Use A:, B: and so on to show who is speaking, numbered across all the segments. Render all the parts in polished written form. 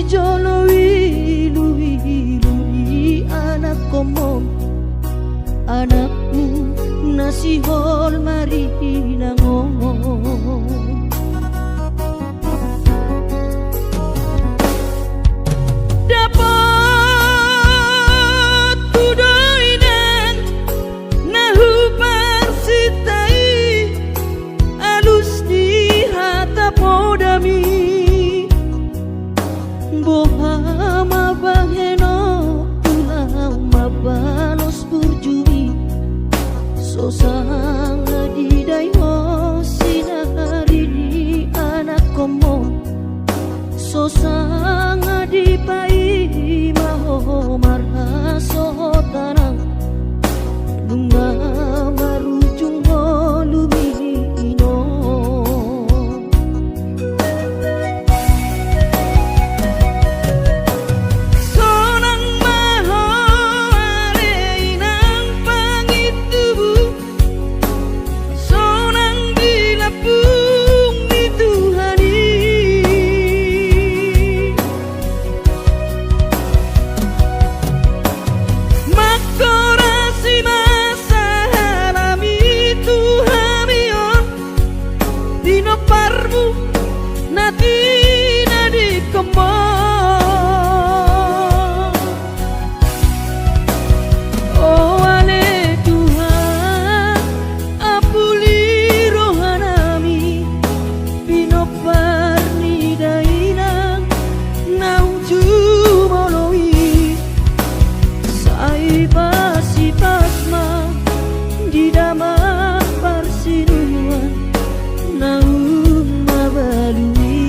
A: jolowi luwi anak komom anakmu nasihol mari nangon dapat kudoinan nahu parsitai alus di hata podami bohama baheno ulah mabalos burjumi sosang di dayo sinari di anak komo sosang di pai maho marhaso tanang dunga marujung holumi ino sonang maho areinang pangitubu sonang dilapung di Tuhani makorasi masa halami Tuhamion dino parmu nati nadi kemo oh ale Tuhan apuli rohanami bino parni dainang nauju moloi si pasma di dalam persinuan naum mabalui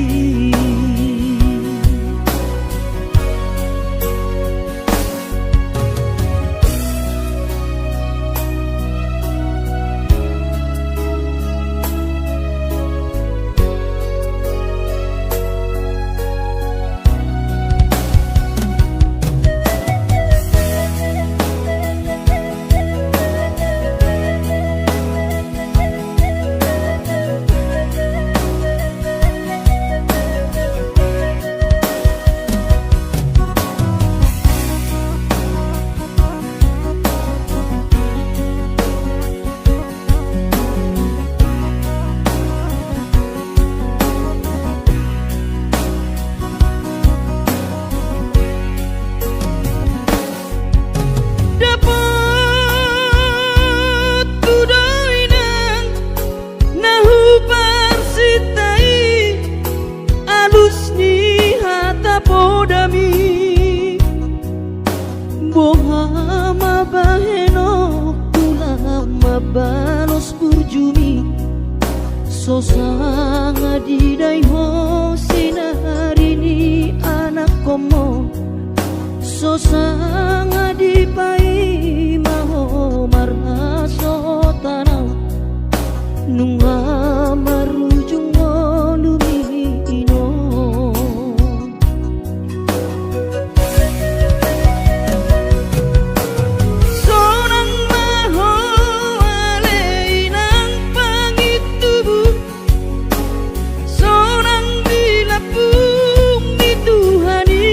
A: dapat kudoinan nahu parsitai alus ni hata podami bohama baheno ulah mabalos burjumi sosang di dayo sinari ni anak komo sosang di pai maho marhaso tanang nunga marujung molumi ino sonang maho aleinang pangitubu sonang dilapung di Tuhani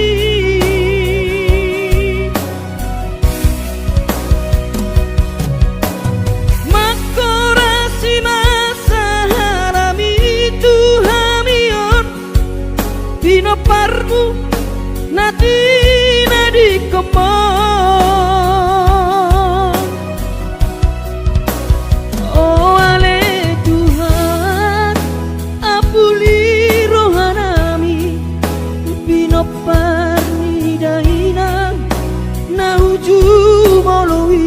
A: makorasi masa halami Tuhamion dino parmu nati nadi kemo oh ale Tuhan apuli rohanami bino parni dainang nauju moloi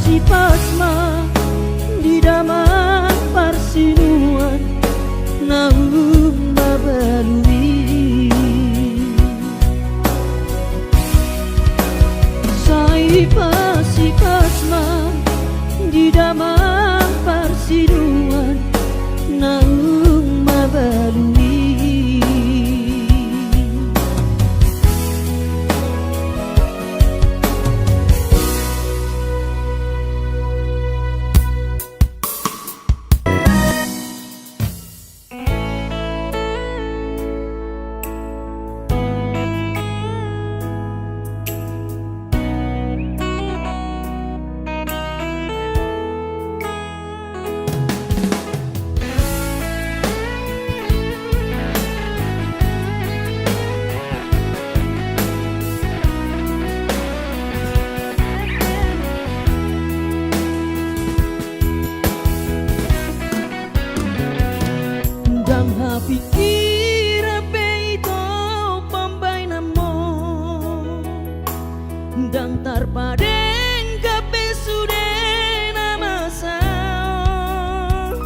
A: si pasma di dalam persinuan naum mabalui si pasma di dalam persinuan naum mabalui tarpadeng kape sude nama sao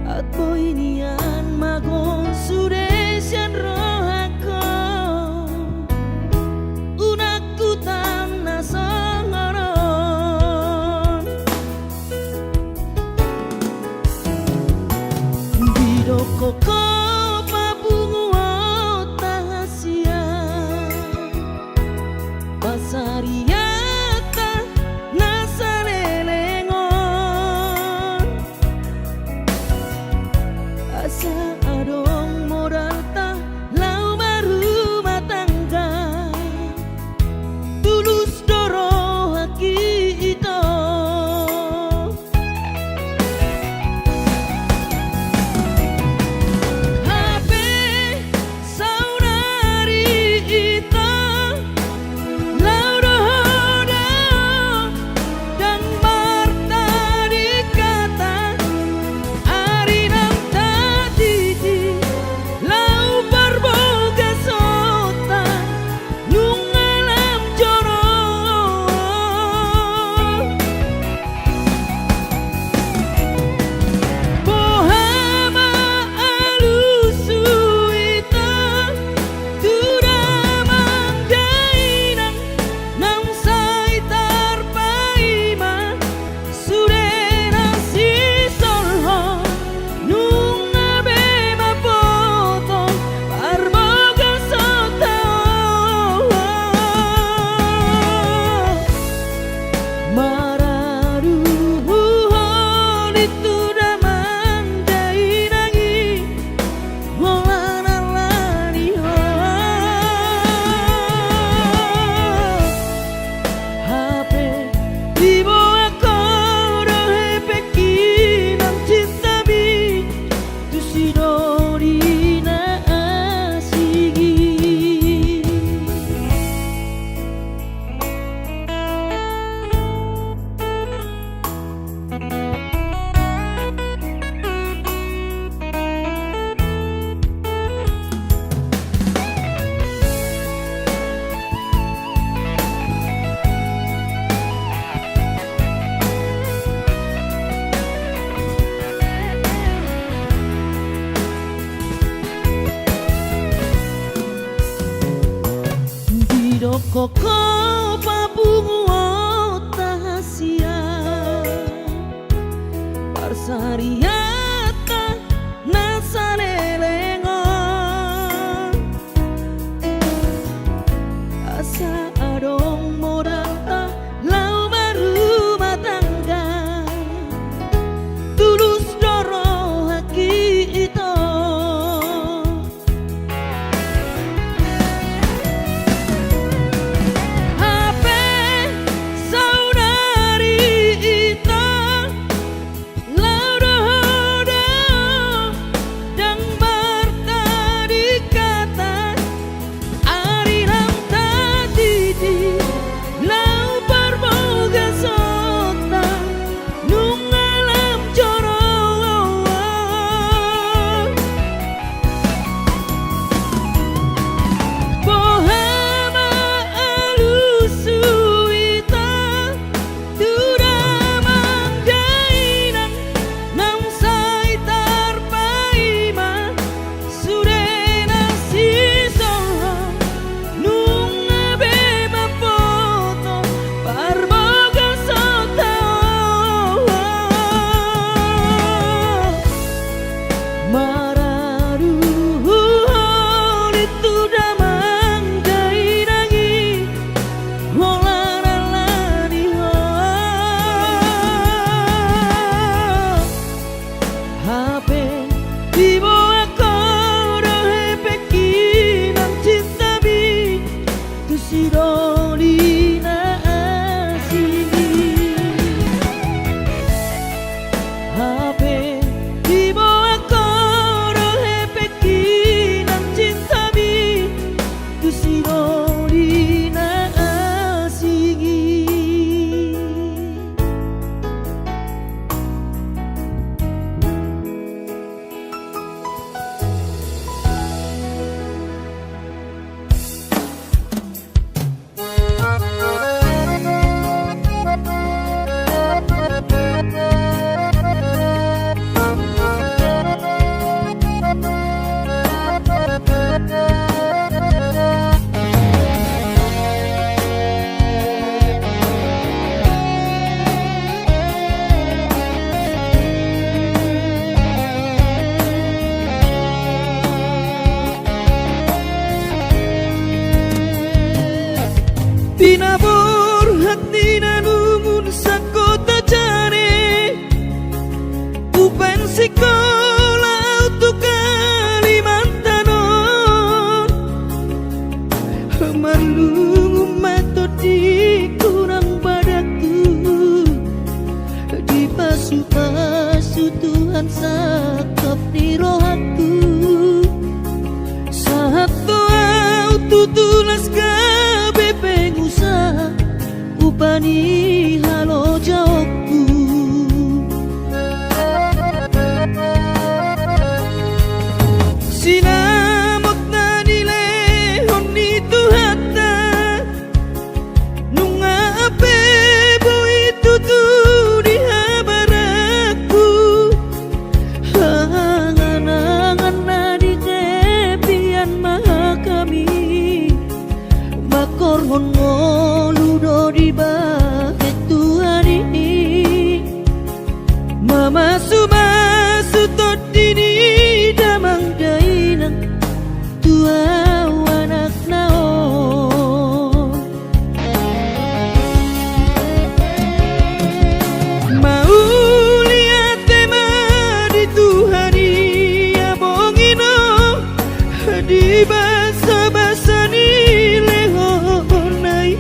A: at boy nian magon sude sian rohako unakku tanah songoron bidoko Sariata nasalelengon asa adong modal ta lau baru matangga tulus doro haki ito hape saudari ito Koko pabungo tahasia Parsariata nasalelengon asa adong modal ta lau baru matangga tulus doro haki ito tutulas kabeh pengusaha upani halo jawabku. Sinamot na nilehon ni Tuhata nung ape boy tutu di habaraku. Hanganangan na di tepian maha kami makorhon ngoludo di bakit tuhani mama sumasu tot dini damang dainang tua anak naon mau lihat tema di tuhani ya bongino di basa-basa ni lehonai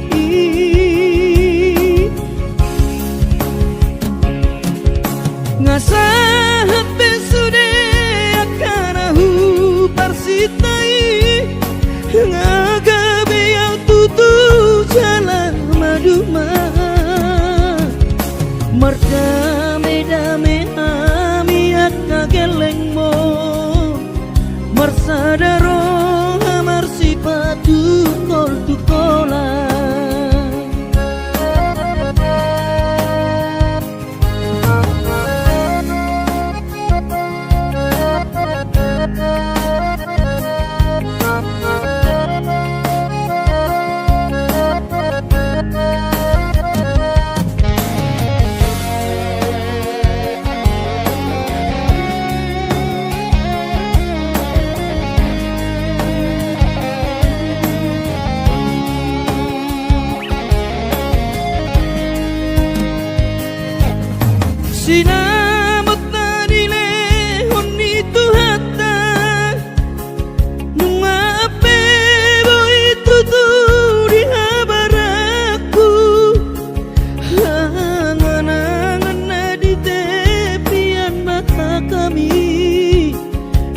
A: ngasahat besude akanahu parsitai ngagabe yang tutu jalan maduma merdame-dame ami akageleng mo marsadaro amar sipatu kol tukola. Sinamot na nilehon ni Tuhata nung ape boy tutu di habaraku. Hanganangan na di tepian mata kami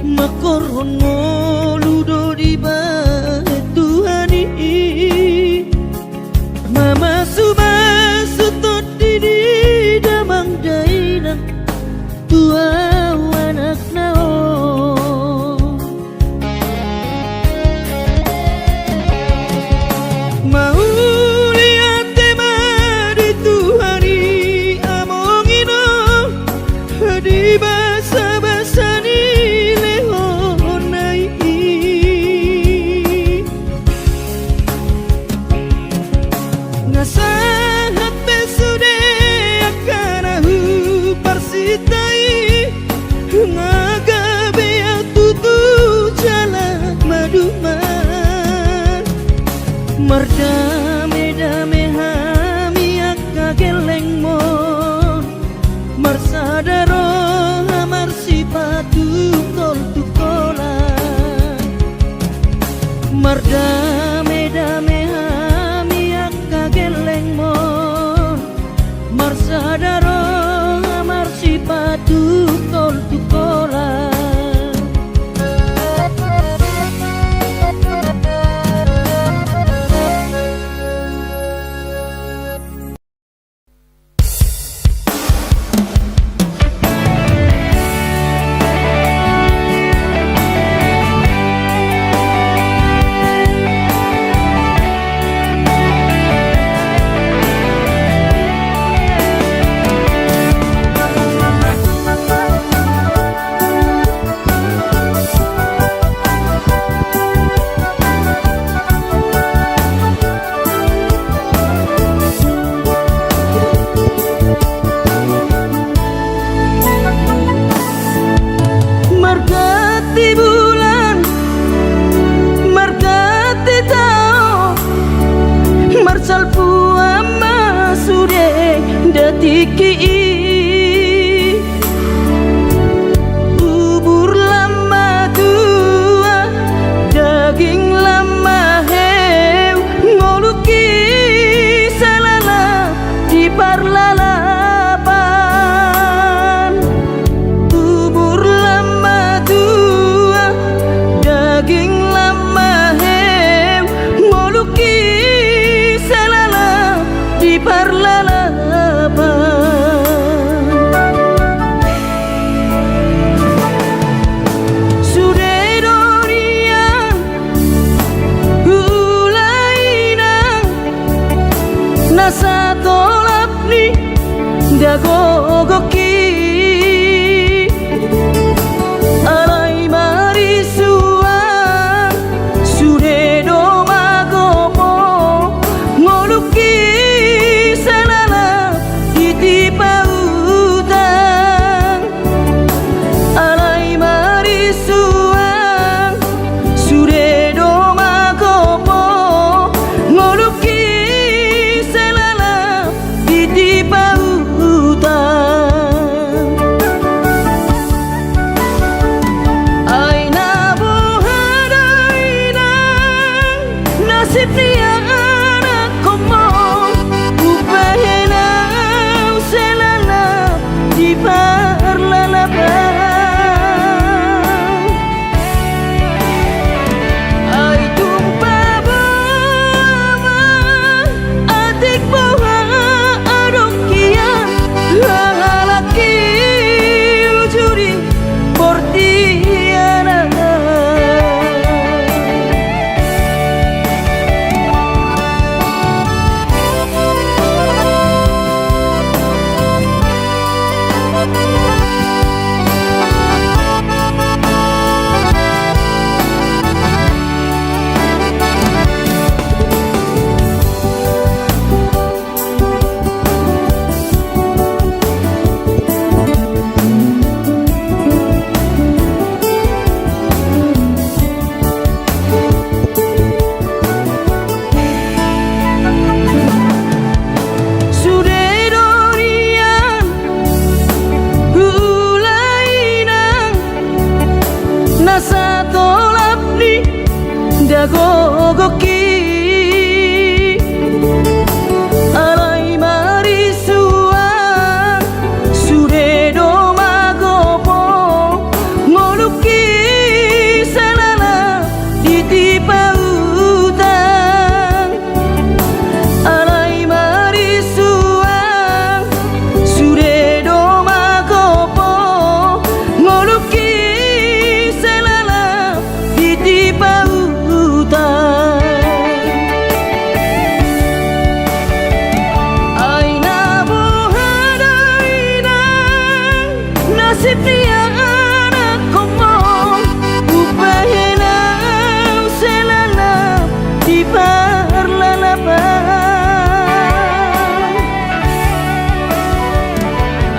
A: makorhon ngoludo di bahet tuhani mama sumasu tot dini damang dainang tua anak naon mau lihat tema di tuhani amongino di basa-basa ni lehonai ngasahat besude akanahu parsitai ngagabe yang tutu jalan maduma merdame-dame hami akageleng mon marsadaro amar sipatu kol tukola merdame-dame hami akageleng mon marsadaro amar sipatu kol tukola. Tiki bubur lama tua daging lama heu ngoluki salala di parlalapan bubur lama tua daging lama heu nasa tolap ni dagogoki alai marisuan sude do magopo ngoluki salala itipa utang alai marisuan sude do magopo ngoluki salala itipa utang ay nabuhaday ng nasib niya anak ko mo upahenaw salala di parlalabang ay tumpabama atik buha adokian lalaki ujuri portiana sudedorian hulainang nasa tolap ni dagogoki alai marisuan sude do magopo ngoluki salala ditipa utang alai marisuan sude do magopo ngoluki salala ditipa utang ay nabuhaday ng nasib niya anak ko mo upahenaw salala di parlalabang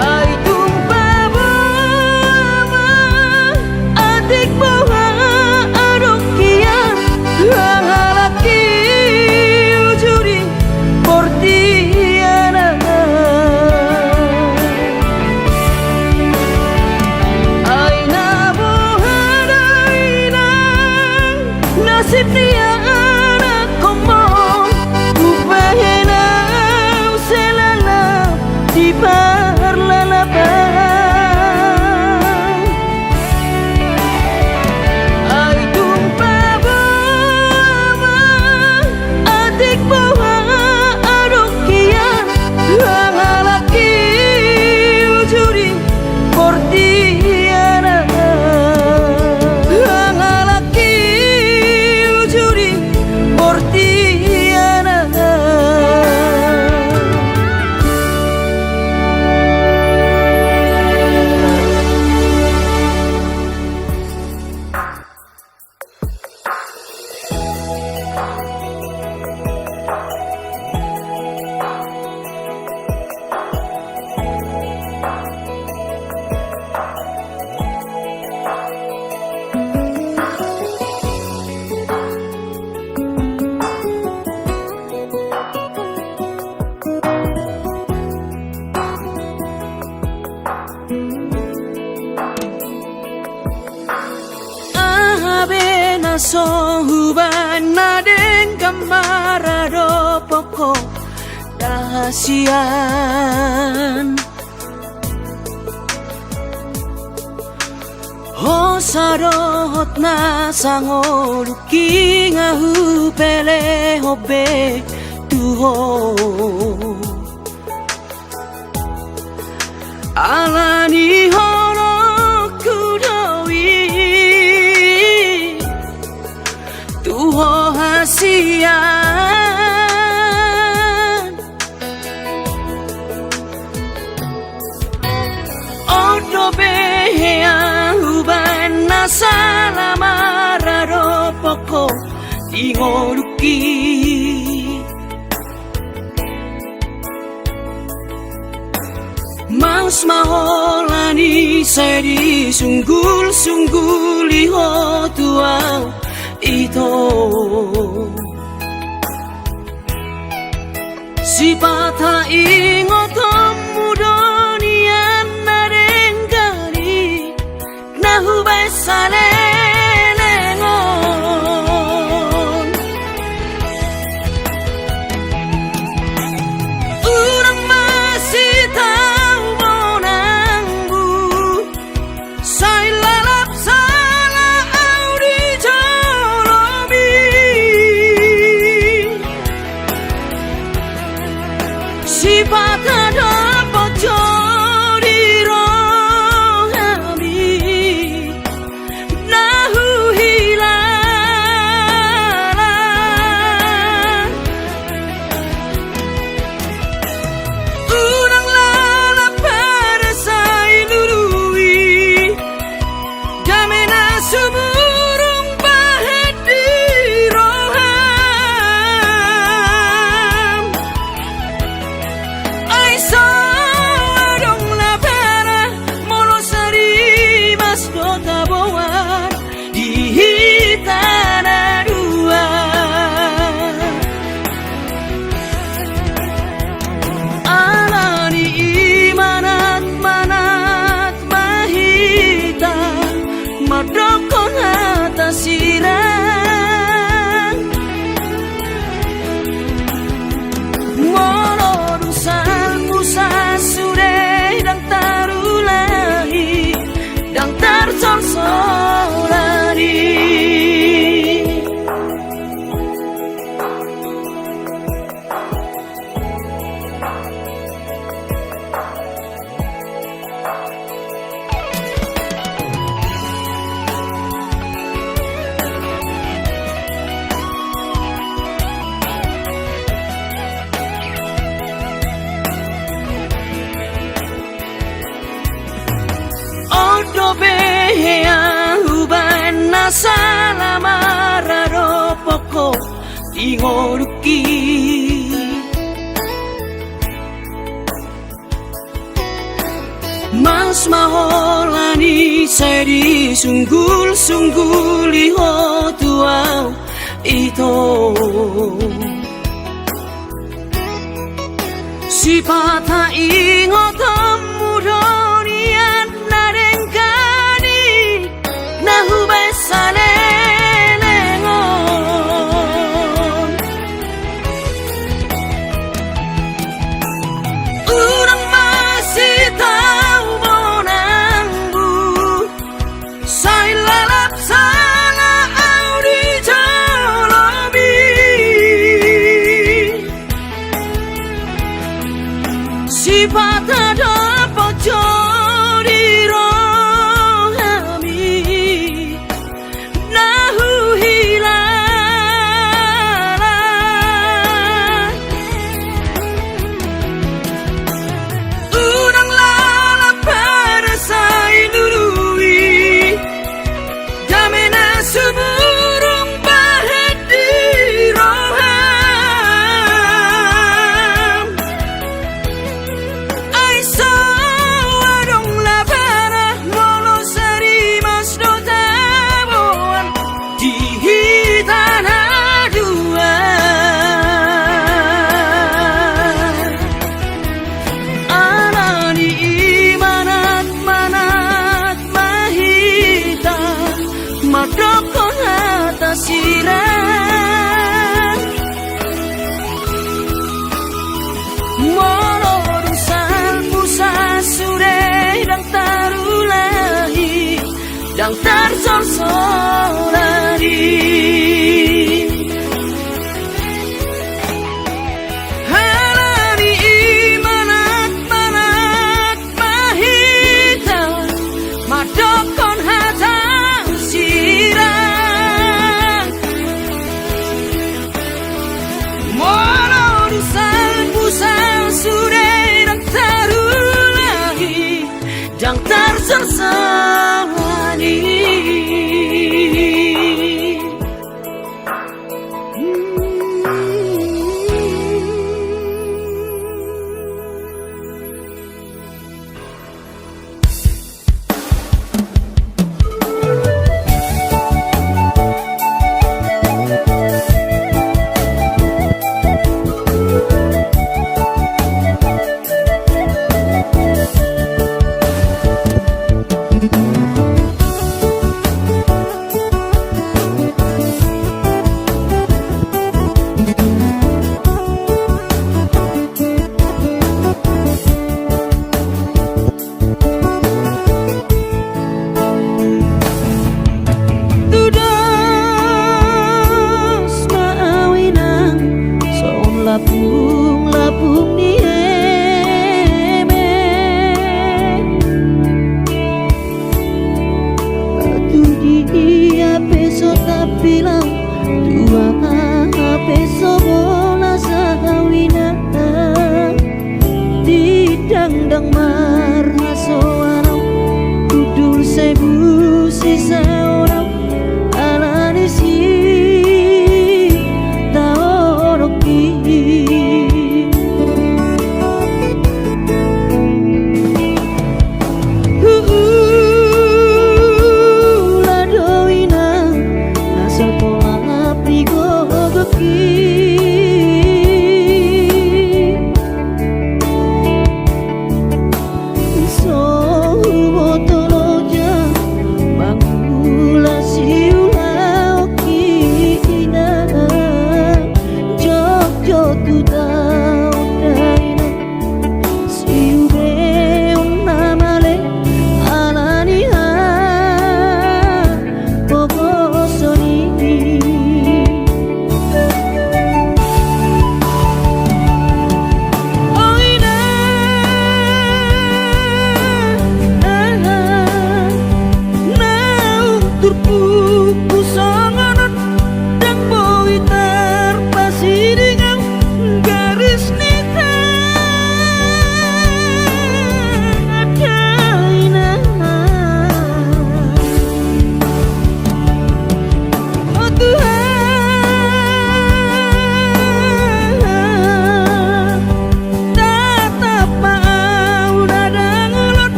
A: ay tumpabama atik buha adokian lalaki ujuri portiana ay nabuhaday ng nasib niya anak ko mo upahenaw salala di parlalabang ay tumpabama atik buha adokian lalaki ujuri portiana lalaki ujuri portiana sohuban na den kamarado poko dahasian Hosarot na sangoluki nga hupele hobe tuho Alani horo kudoi Tuho hasian poko tingoruki Mas maholani seri sunggul liho tuau ito Si patah ingot mudonian narengari nahu besale lengon Urang masih tahu monangmu Saya lalap salah audi jolomi Si patah dapat jodi rohami Nahu hilang Urang lalap pada saya lului Damena suburung bahet di roham Ay sawadong la pera molosari mas dota boan di hitana dua Alani imanat manat mahita madokon atas sirang Monodusan musa sure dang tarulahi dang tarsol-solani Odo behea uban nasala mararo poko tingoruki Mas maholani seri sunggul liho tuau ito Si patah ingot mudonian narengkani nahu besale lengon Urang masih tahu monangmu Saya lalap salah audi jolomi Si patah dapat jodi rohami Nahu hilang Urang lalap pada saya lului Damena suburung bahet di roham Ay sawadong la pera molosari mas dota boan di hitana dua Alani imanat manat mahita madokon atas sirang Monodusan musa sure dang tarulahi dang tarsol-solani Alani imanat manat mahita madokon hatang sirang Monodusan musa sure dang tarulahi dang tarsol-solani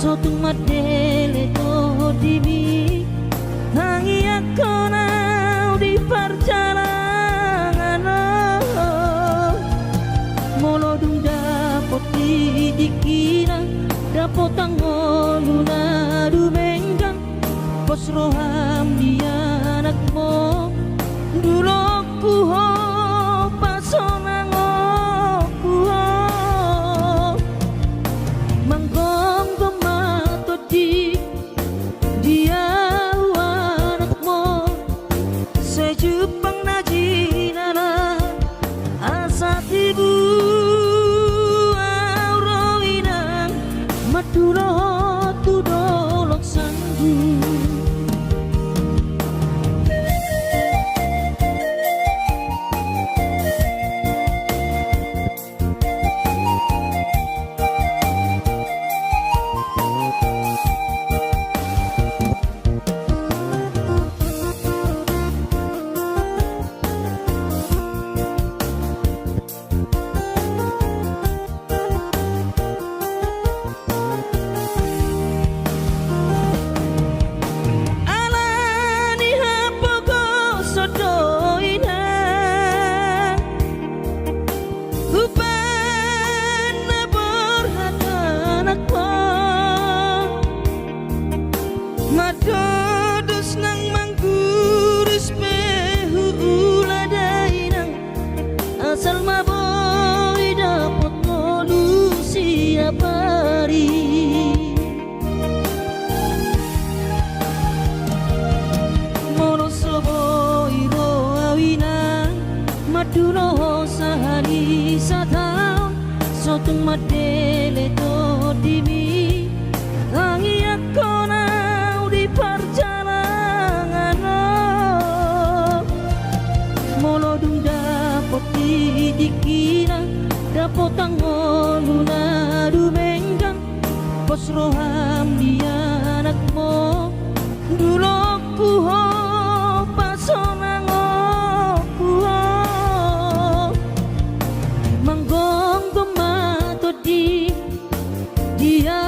A: sotung madele to dimi tangi aku nau di perjalanan molo dung dapot di dikina dapot tangolu na dumenggang pos roham dia anakmu dulu ku ho pasonang ku ho manggong gemato di dia anakmu sejupang najinana asa tibu auroinang maduro tudolok sanggu. Madodos nang mangguris pehu uladainang asal maboy dapot ngolu siap hari mono soboy roawinang maduno sahari sataun sotung madele to dimi tangi aku di perjalanan molo dung dapot di dikina dapot tangolu na dumenggang pos roham dia anakmu dulu ku ho pasonang ku ho manggong gemato di dia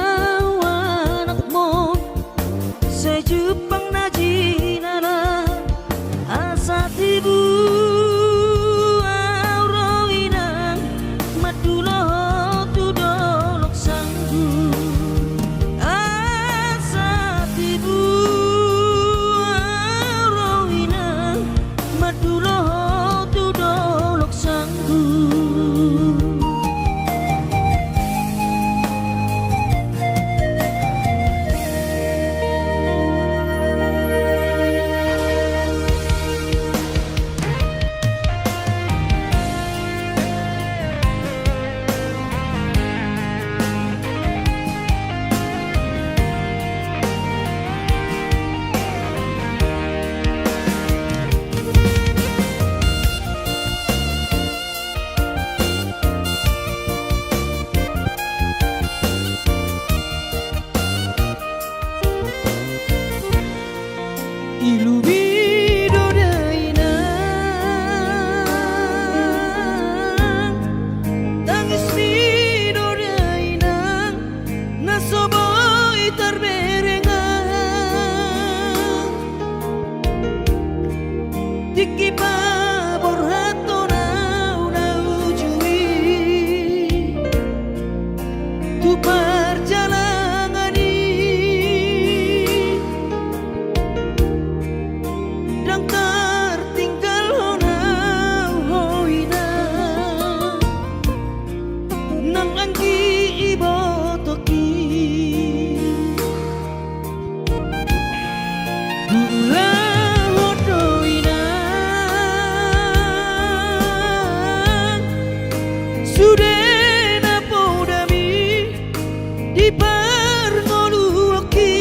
A: sejupang najinana asa tibu auroinang madulo tudolok sanggu asa tibu auroinang madulo tudolok sanggu. Ilumido dainang tangis mido dainang nasoboy terberengang tiki pabor hato na ujui tu perjalanan dan tertinggal honau hoina nang anggi ibotoki gula hodoina sudena podami di parngoluoki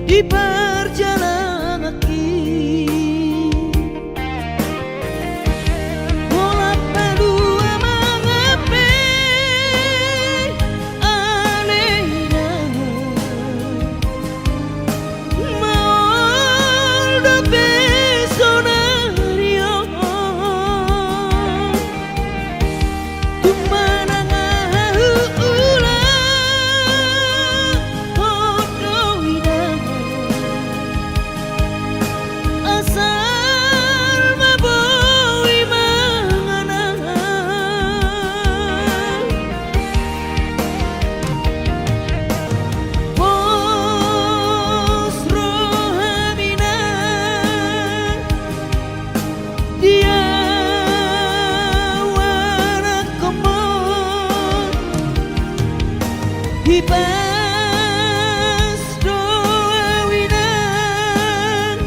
A: di perjalanan kaki Ibas doa winang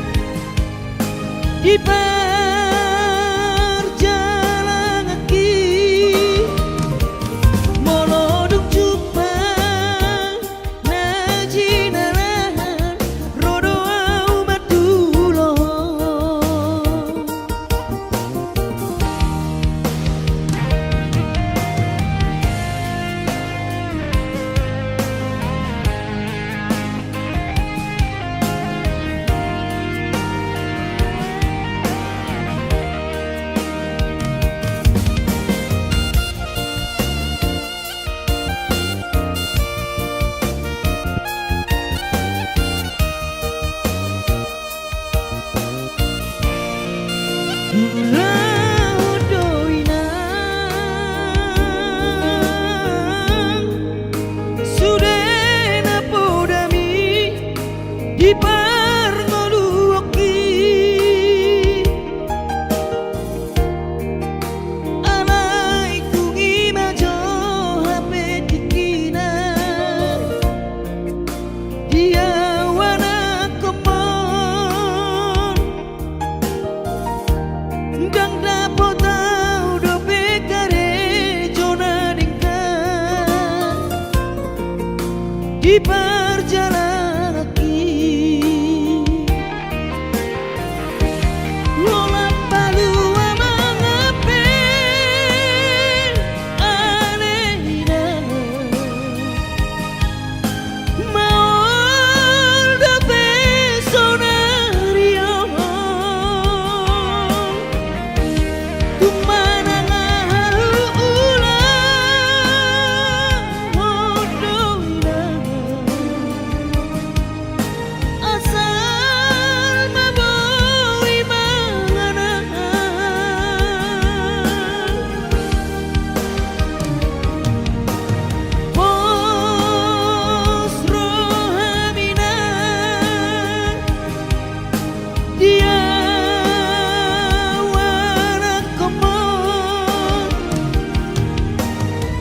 A: di perjalanan kaki moloduk jumpa najinaran rodo umat dulu di parngoluoki alai kungi majo hape tikina dia wana komon dang dapo tau do bekare jona dingkan di perjalanan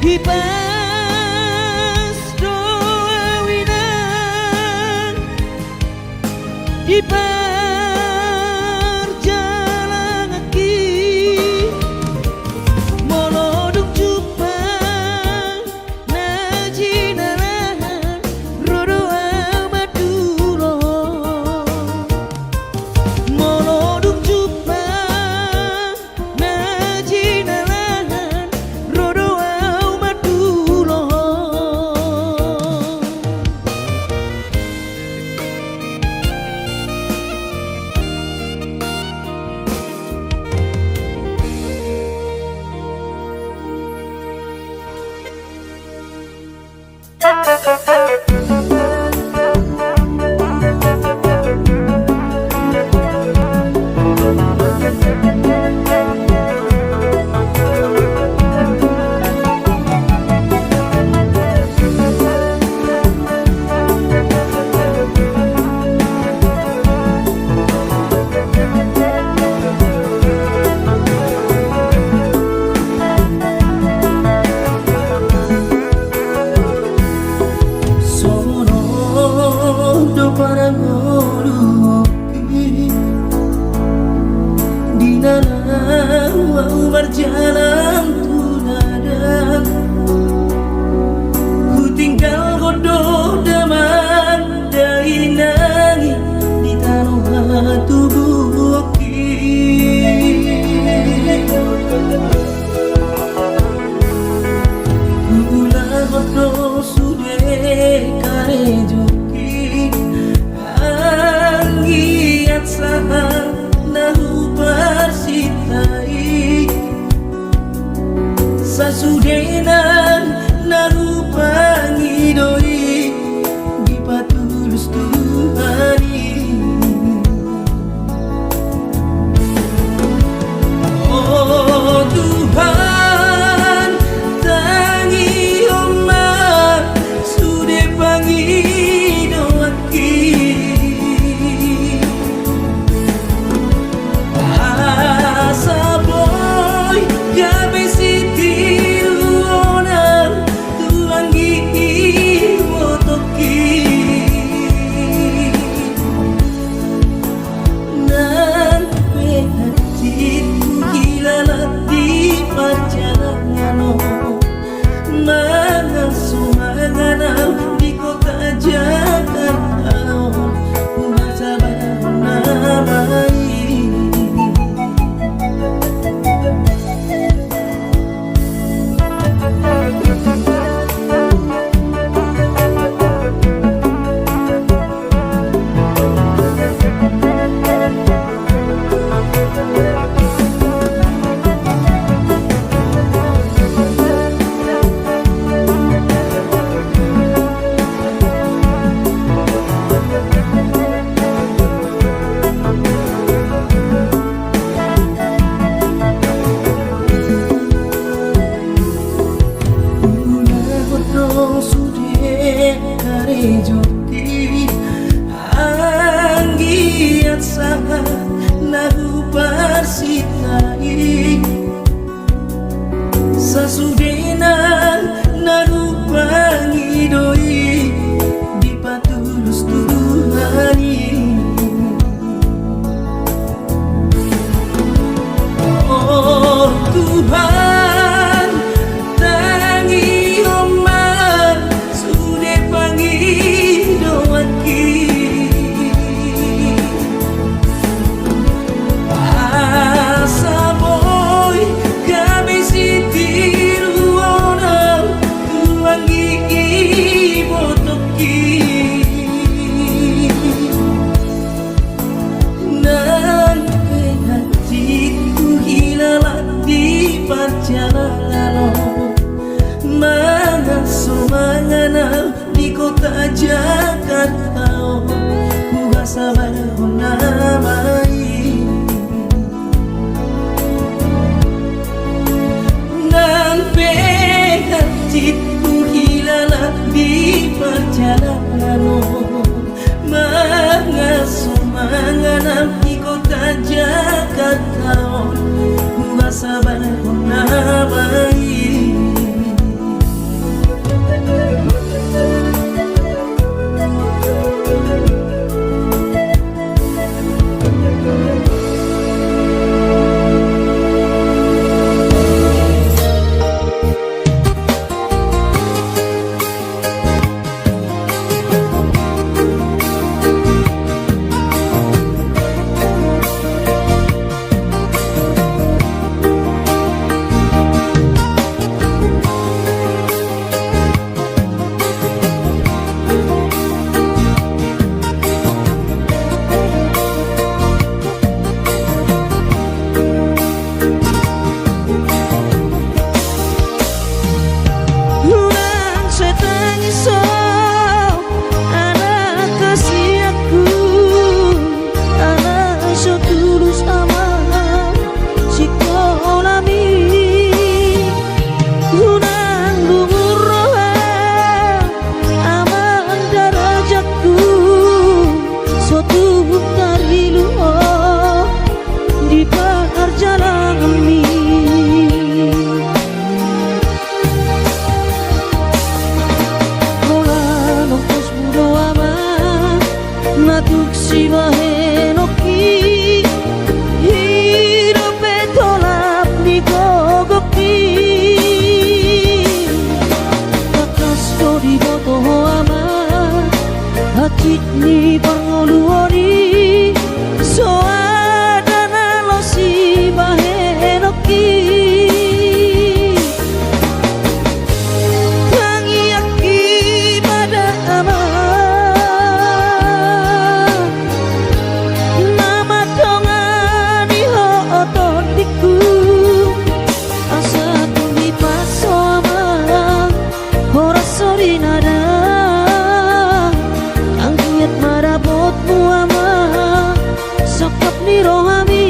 A: Ibas doa winang di perjalanan kaki moloduk jumpa najinaran rodo amat dulu moloduk jumpa najinaran rodo berjalan tunadang ku tinggal godo daman dari nangis di tanah tubuh gula godo sude kare juki anggiat sahang nahu persitai sasudenan narupangi doi di patulus Tuhani oh Tuhan tangi omah sude pangi doaki asa boy gabe siti luona Sasudena narupangi doi di patulus Tuhani. Oh Tuhan, tangi oman sudah panggil doaki. Asa boy kami sitiru orang tuangi botoki. Nan hatiku hilang di perjalanan, mangana di kota Jakarta. Ku sabar namai nan hatiku hilang di perjalanan, mangana di kota Jakarta. Ku sabar namai.
B: Ni pangoluoni soadana lo si bahenoki tangi aki pada ama nama tongani ho ototiku asa tumi paso ama ora sori nada marabotmu ama sokap ni rohami.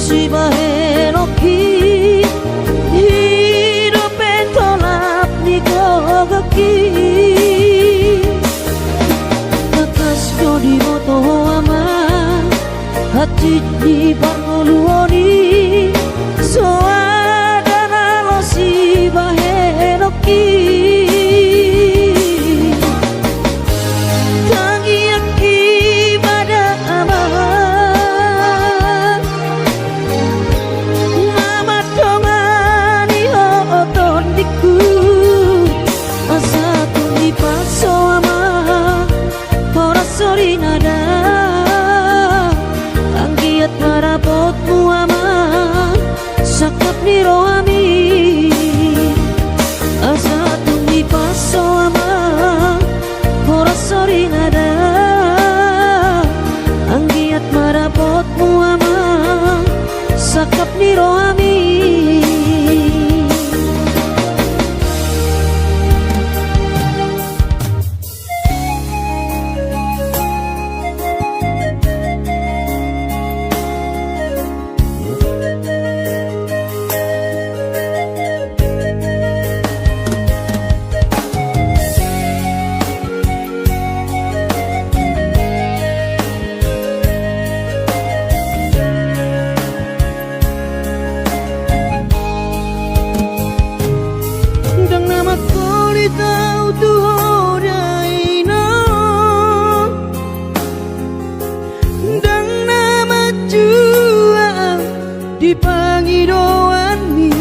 B: Si bahenoki hidup tolap ni gogaki atas kodi moto ama hati di pangoluoni soadana lo si bahenoki tangi aki cakap niro ami
A: tahu Tuhan ino dan nama juang dipangi doan mi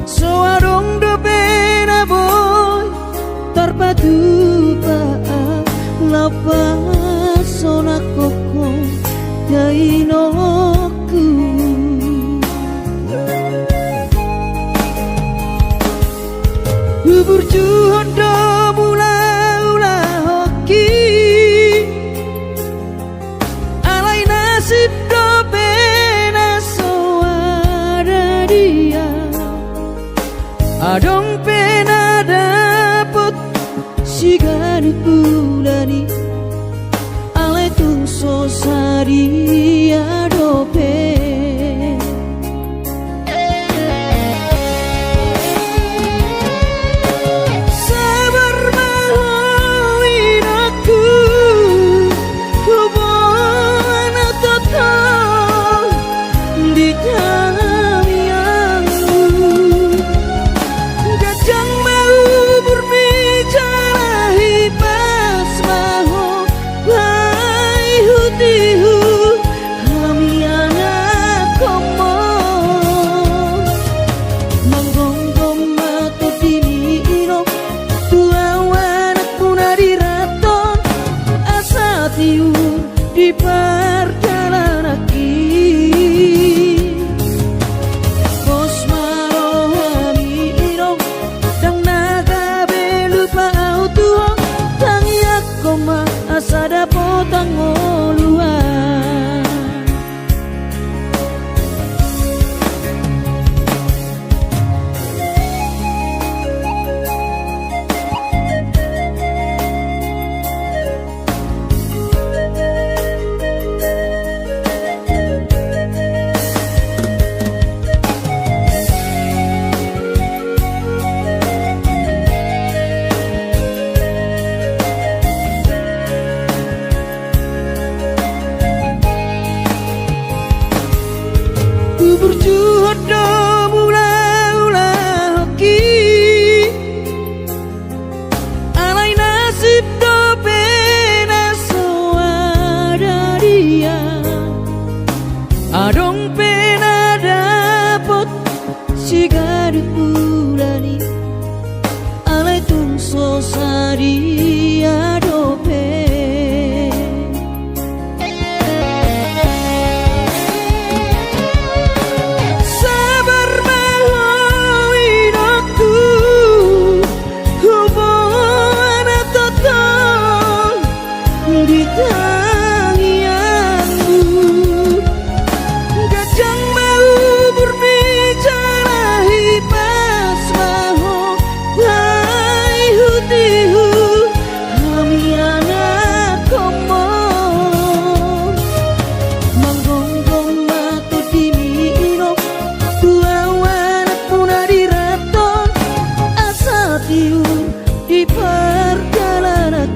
A: soarong do pena boy terpadu pa lapas sona koko dainoku Berjuang do mula-ula hoki alai nasib do pena soara dia adong pena dapet sigari bulani alai tung sosari adope di perjalanan Bos marohami irong dan naga belupa autua tangiak koma asada potang oluan berjuang do mula-ula hoki alai nasib do pena soada dia adong pena dapot sigari bulani alai tung sosari adope di perjalanan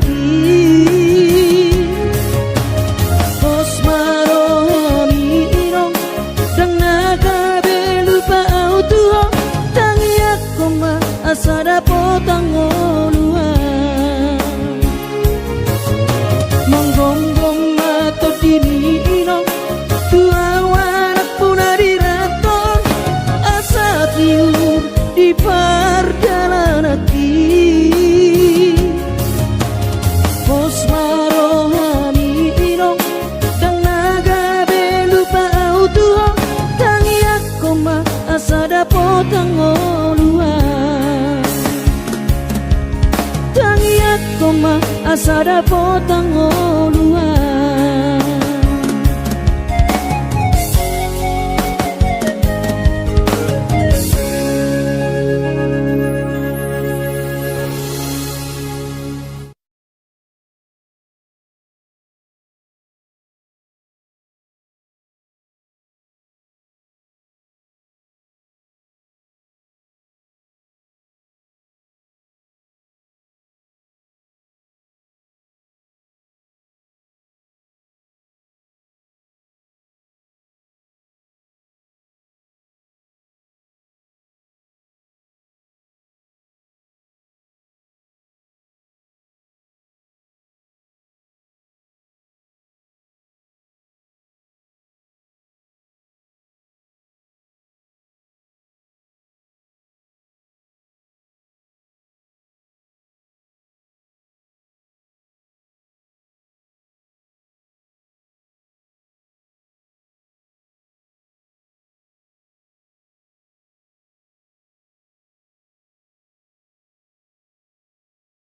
A: Bos marohami irong dan naga belupa autua tangiak koma asada potang oluan menggonggong mato dini irong tua wanak punari raton asa tiur di perjalanan Bos marohami irong dan naga belupa autua tangiak koma asada potang oluan tangiak koma asada potang oluan